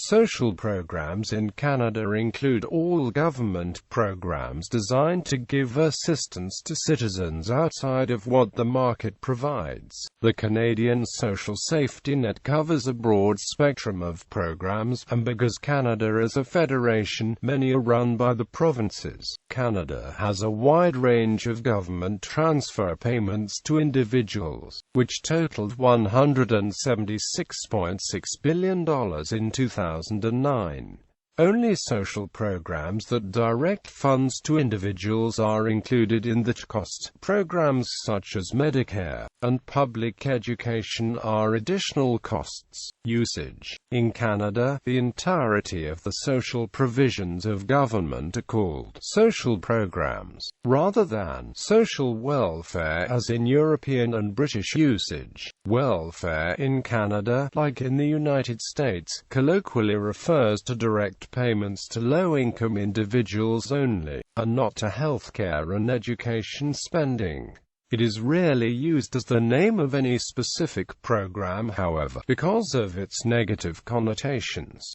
Social programs in Canada include all government programs designed to give assistance to citizens outside of what the market provides. The Canadian social safety net covers a broad spectrum of programs, and because Canada is a federation, many are run by the provinces. Canada has a wide range of government transfer payments to individuals, which totaled $176.6 billion in 2009. Only social programs that direct funds to individuals are included in that cost. Programs such as Medicare and public education are additional costs. Usage. In Canada, the entirety of the social provisions of government are called social programs, rather than social welfare as in European and British usage. Welfare in Canada, like in the United States, colloquially refers to direct payments to low-income individuals only, and not to healthcare and education spending. It is rarely used as the name of any specific program, however, because of its negative connotations.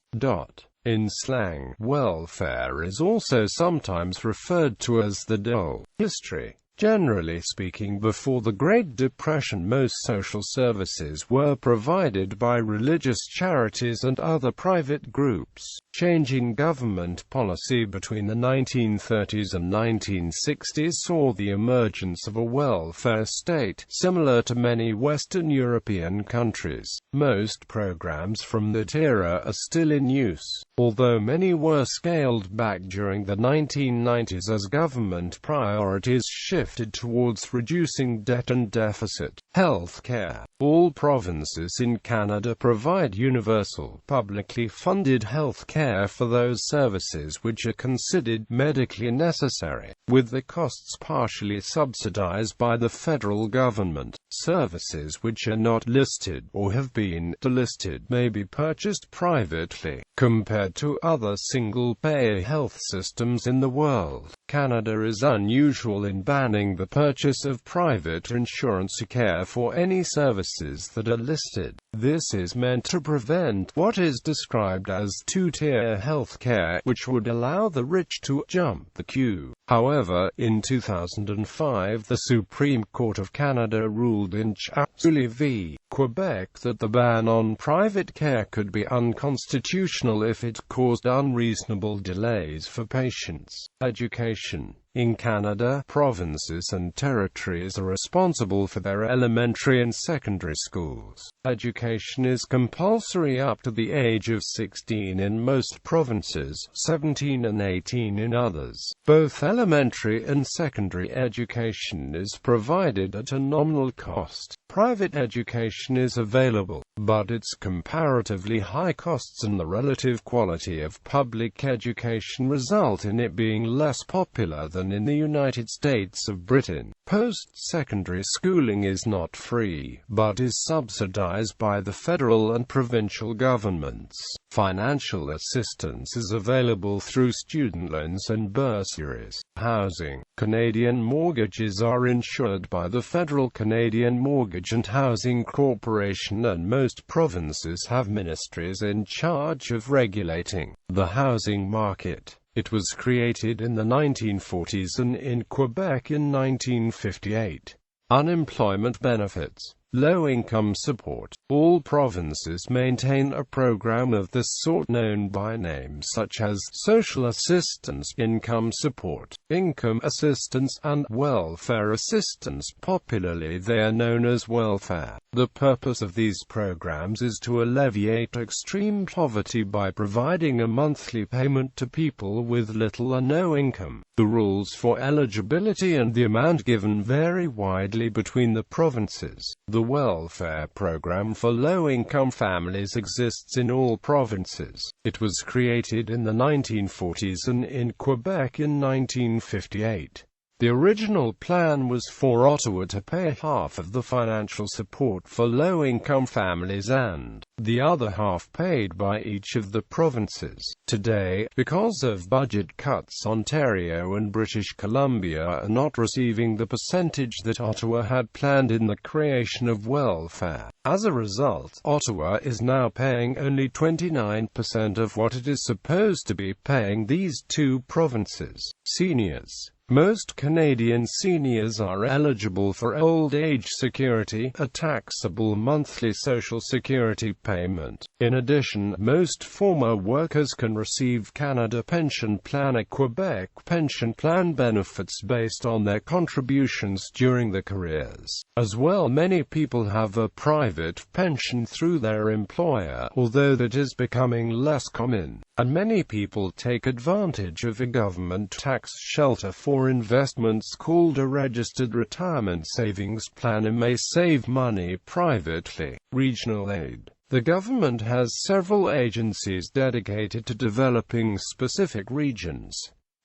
In slang, welfare is also sometimes referred to as the dole. History. Generally speaking, before the Great Depression, most social services were provided by religious charities and other private groups. Changing government policy between the 1930s and 1960s saw the emergence of a welfare state, similar to many Western European countries. Most programs from that era are still in use, although many were scaled back during the 1990s as government priorities shifted towards reducing debt and deficit. Healthcare. All provinces in Canada provide universal, publicly funded health care for those services which are considered medically necessary, with the costs partially subsidized by the federal government. Services which are not listed, or have been delisted, may be purchased privately. Compared to other single-payer health systems in the world, Canada is unusual in banning the purchase of private insurance care for any services that are listed. This is meant to prevent what is described as two-tier health care, which would allow the rich to jump the queue. However, in 2005, the Supreme Court of Canada ruled in Chapter v. Quebec that the ban on private care could be unconstitutional if it caused unreasonable delays for patients. Education. In Canada, provinces and territories are responsible for their elementary and secondary schools. Education is compulsory up to the age of 16 in most provinces, 17 and 18 in others. Both elementary and secondary education is provided at a nominal cost. Private education is available, but its comparatively high costs and the relative quality of public education result in it being less popular than in the United States of Britain. Post-secondary schooling is not free, but is subsidized by the federal and provincial governments. Financial assistance is available through student loans and bursaries. Housing. Canadian mortgages are insured by the Federal Canadian Mortgage and Housing Corporation, and most provinces have ministries in charge of regulating the housing market. It was created in the 1940s and in Quebec in 1958. Unemployment benefits. Low-income support. All provinces maintain a program of this sort known by names such as social assistance, income support, income assistance, and welfare assistance. Popularly, they are known as welfare. The purpose of these programs is to alleviate extreme poverty by providing a monthly payment to people with little or no income. The rules for eligibility and the amount given vary widely between the provinces. The welfare program for low-income families exists in all provinces. It was created in the 1940s and in Quebec in 1958. The original plan was for Ottawa to pay half of the financial support for low-income families and the other half paid by each of the provinces. Today, because of budget cuts, Ontario and British Columbia are not receiving the percentage that Ottawa had planned in the creation of welfare. As a result, Ottawa is now paying only 29% of what it is supposed to be paying these two provinces. Seniors. Most Canadian seniors are eligible for old age security, a taxable monthly social security payment. In addition, most former workers can receive Canada Pension Plan, a Quebec pension plan benefits based on their contributions during their careers. As well, many people have a private pension through their employer, although that is becoming less common. And many people take advantage of a government tax shelter for investments called a registered retirement savings plan and may save money privately. Regional aid. The government has several agencies dedicated to developing specific regions.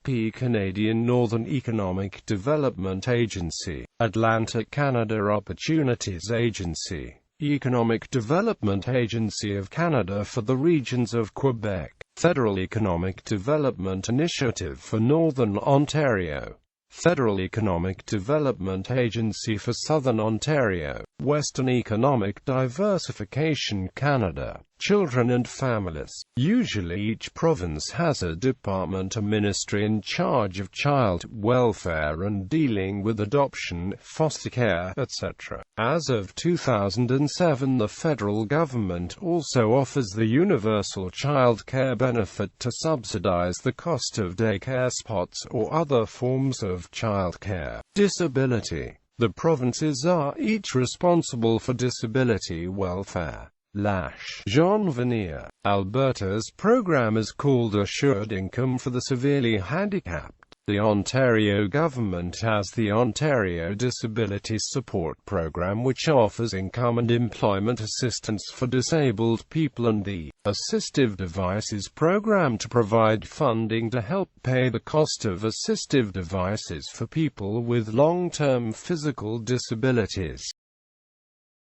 Canadian Northern Economic Development Agency, Atlantic Canada Opportunities Agency, Economic Development Agency of Canada for the regions of Quebec, Federal Economic Development Initiative for Northern Ontario, Federal Economic Development Agency for Southern Ontario, Western Economic Diversification Canada, Children and Families. Usually each province has a department or ministry in charge of child welfare and dealing with adoption, foster care, etc. As of 2007, the federal government also offers the universal child care benefit to subsidize the cost of daycare spots or other forms of child care. Disability. The provinces are each responsible for disability welfare. Jean Vanier. Alberta's program is called Assured Income for the Severely Handicapped. The Ontario government has the Ontario Disability Support Program, which offers income and employment assistance for disabled people, and the Assistive Devices Program to provide funding to help pay the cost of assistive devices for people with long-term physical disabilities.